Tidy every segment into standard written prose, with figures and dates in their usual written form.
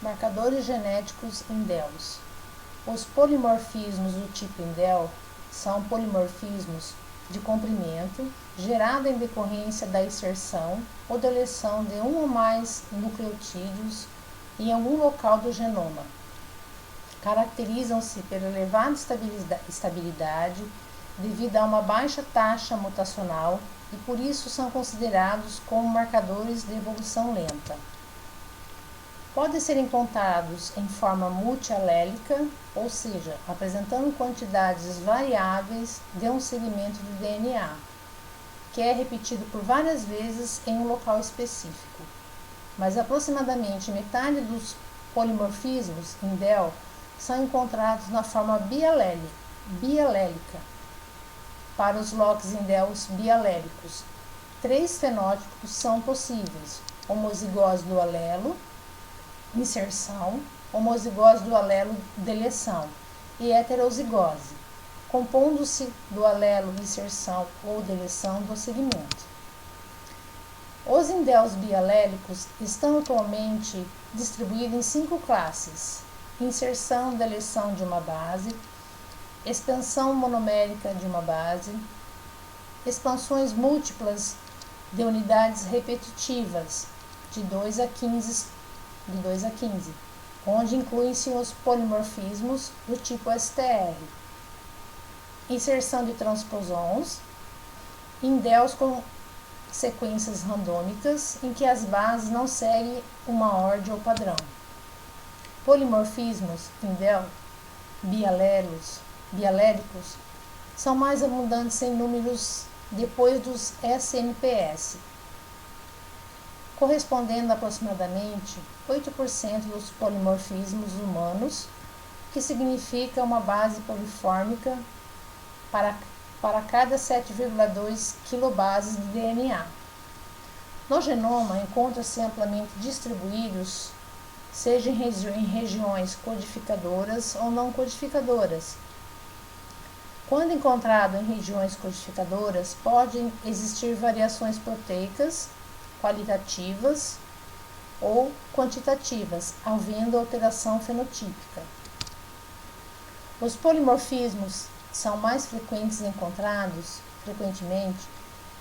Marcadores genéticos indels. Os polimorfismos do tipo indel são polimorfismos de comprimento gerado em decorrência da inserção ou deleção de um ou mais nucleotídeos em algum local do genoma. Caracterizam-se pela elevada estabilidade devido a uma baixa taxa mutacional e por isso são considerados como marcadores de evolução lenta. Podem ser encontrados em forma multialélica, ou seja, apresentando quantidades variáveis de um segmento do DNA, que é repetido por várias vezes em um local específico. Mas aproximadamente metade dos polimorfismos indel são encontrados na forma bialélica. Para os loques indels bialélicos, 3 fenótipos são possíveis: homozigose do alelo, inserção, homozigose do alelo, deleção, e heterozigose, compondo-se do alelo, inserção ou deleção do segmento. Os indels bialélicos estão atualmente distribuídos em 5 classes: inserção, deleção de uma base, expansão monomérica de uma base, expansões múltiplas de unidades repetitivas de 2 a 15, onde incluem-se os polimorfismos do tipo STR, inserção de transposons, indels com sequências randômicas em que as bases não seguem uma ordem ou padrão. Polimorfismos indel bialélicos são mais abundantes em números depois dos SNPS, correspondendo a aproximadamente 8% dos polimorfismos humanos, que significa uma base polifórmica para cada 7,2 kilobases de DNA. No genoma, encontram-se amplamente distribuídos, seja em regiões codificadoras ou não codificadoras. Quando encontrado em regiões codificadoras, podem existir variações proteicas, qualitativas ou quantitativas, havendo alteração fenotípica. Os polimorfismos são mais frequentemente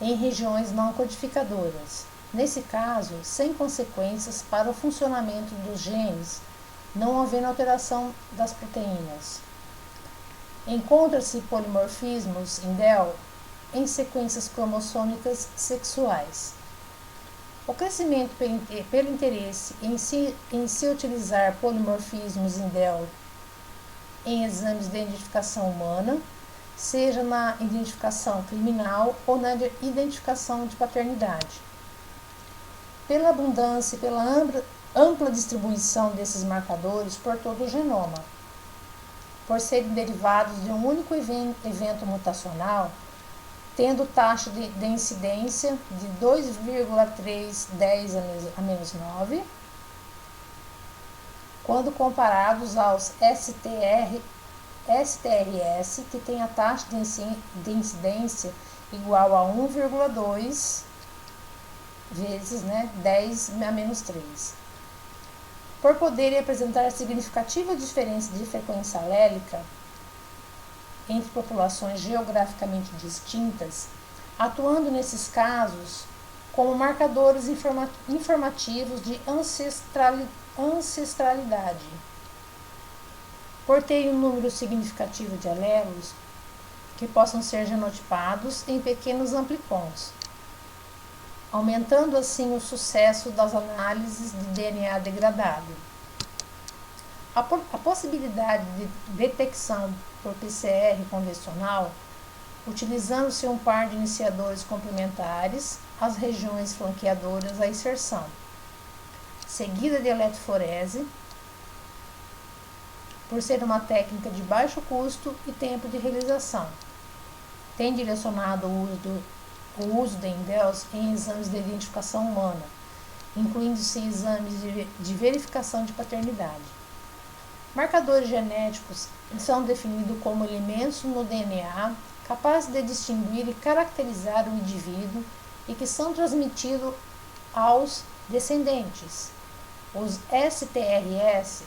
em regiões não codificadoras. Nesse caso, sem consequências para o funcionamento dos genes, não havendo alteração das proteínas. Encontram-se polimorfismos indel em sequências cromossômicas sexuais. O crescimento pelo interesse em se utilizar polimorfismos indel em exames de identificação humana, seja na identificação criminal ou na identificação de paternidade. Pela abundância e pela ampla distribuição desses marcadores por todo o genoma, por serem derivados de um único evento mutacional, tendo taxa de incidência de 2,310 a menos 9, quando comparados aos STRS, que tem a taxa de incidência igual a 1,2 vezes 10 a menos 3. Por poderem apresentar significativa diferença de frequência alélica entre populações geograficamente distintas, atuando nesses casos como marcadores informativos de ancestralidade. Por terem um número significativo de alelos que possam ser genotipados em pequenos amplicons, aumentando assim o sucesso das análises de DNA degradado. A possibilidade de detecção por PCR convencional, utilizando-se um par de iniciadores complementares às regiões flanqueadoras à inserção, seguida de eletroforese, por ser uma técnica de baixo custo e tempo de realização. Tem direcionado o uso de indels em exames de identificação humana, incluindo-se exames de verificação de paternidade. Marcadores genéticos são definidos como elementos no DNA capazes de distinguir e caracterizar o indivíduo e que são transmitidos aos descendentes. Os STRS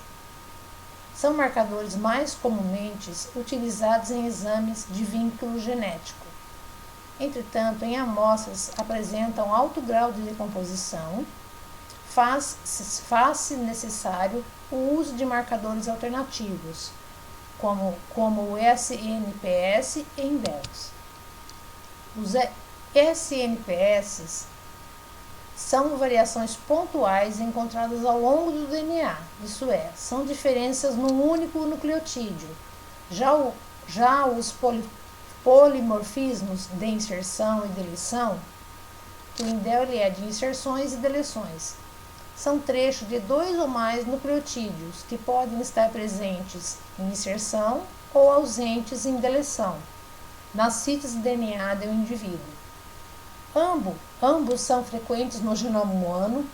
são marcadores mais comumente utilizados em exames de vínculo genético. Entretanto, em amostras apresentam alto grau de decomposição, faz-se necessário o uso de marcadores alternativos, como o SNPS e INDELS. Os SNPS são variações pontuais encontradas ao longo do DNA, isso é, são diferenças num único nucleotídeo. Já os polimorfismos de inserção e deleção, que o INDEL é de inserções e deleções, são trechos de 2 ou mais nucleotídeos que podem estar presentes em inserção ou ausentes em deleção, nas síntese de DNA do indivíduo. Ambos são frequentes no genoma humano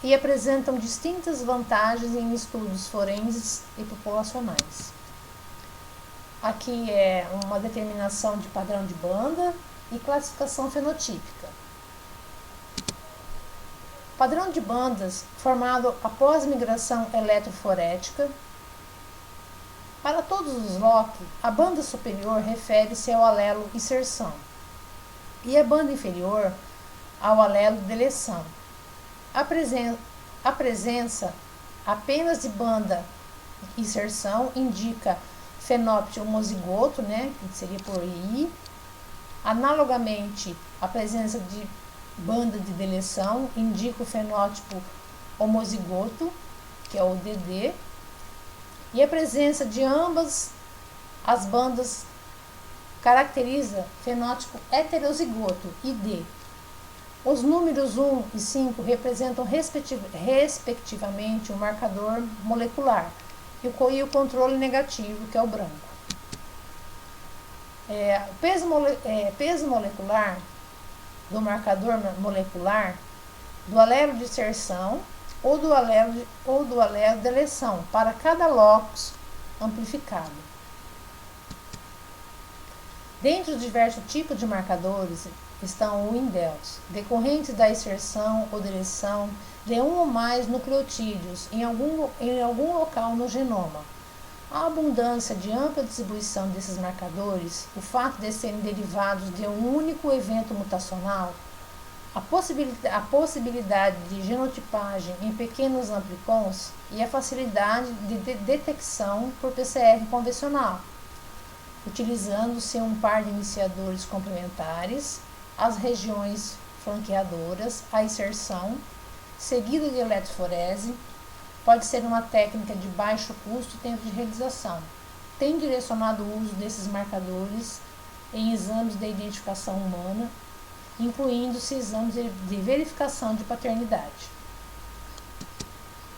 e apresentam distintas vantagens em estudos forenses e populacionais. Aqui é uma determinação de padrão de banda e classificação fenotípica. Padrão de bandas formado após migração eletroforética. Para todos os LOC, a banda superior refere-se ao alelo inserção e a banda inferior ao alelo deleção. A presença apenas de banda inserção indica fenótipo homozigoto, que seria por I. Analogamente, a presença de banda de deleção indica o fenótipo homozigoto, que é o DD, e a presença de ambas as bandas caracteriza fenótipo heterozigoto, ID. Os números 1 e 5 representam respectivamente o marcador molecular e o controle negativo, que é o branco. Peso molecular do marcador molecular do alelo de inserção ou do alelo de deleção para cada locus amplificado. Dentre os diversos tipos de marcadores estão o INDELS, decorrentes da inserção ou deleção de um ou mais nucleotídeos em algum local no genoma. A abundância de ampla distribuição desses marcadores, o fato de serem derivados de um único evento mutacional, a possibilidade de genotipagem em pequenos amplicons e a facilidade de detecção por PCR convencional, utilizando-se um par de iniciadores complementares, as regiões flanqueadoras, a inserção, seguida de eletroforese. Pode ser uma técnica de baixo custo e tempo de realização. Tem direcionado o uso desses marcadores em exames de identificação humana, incluindo-se exames de verificação de paternidade.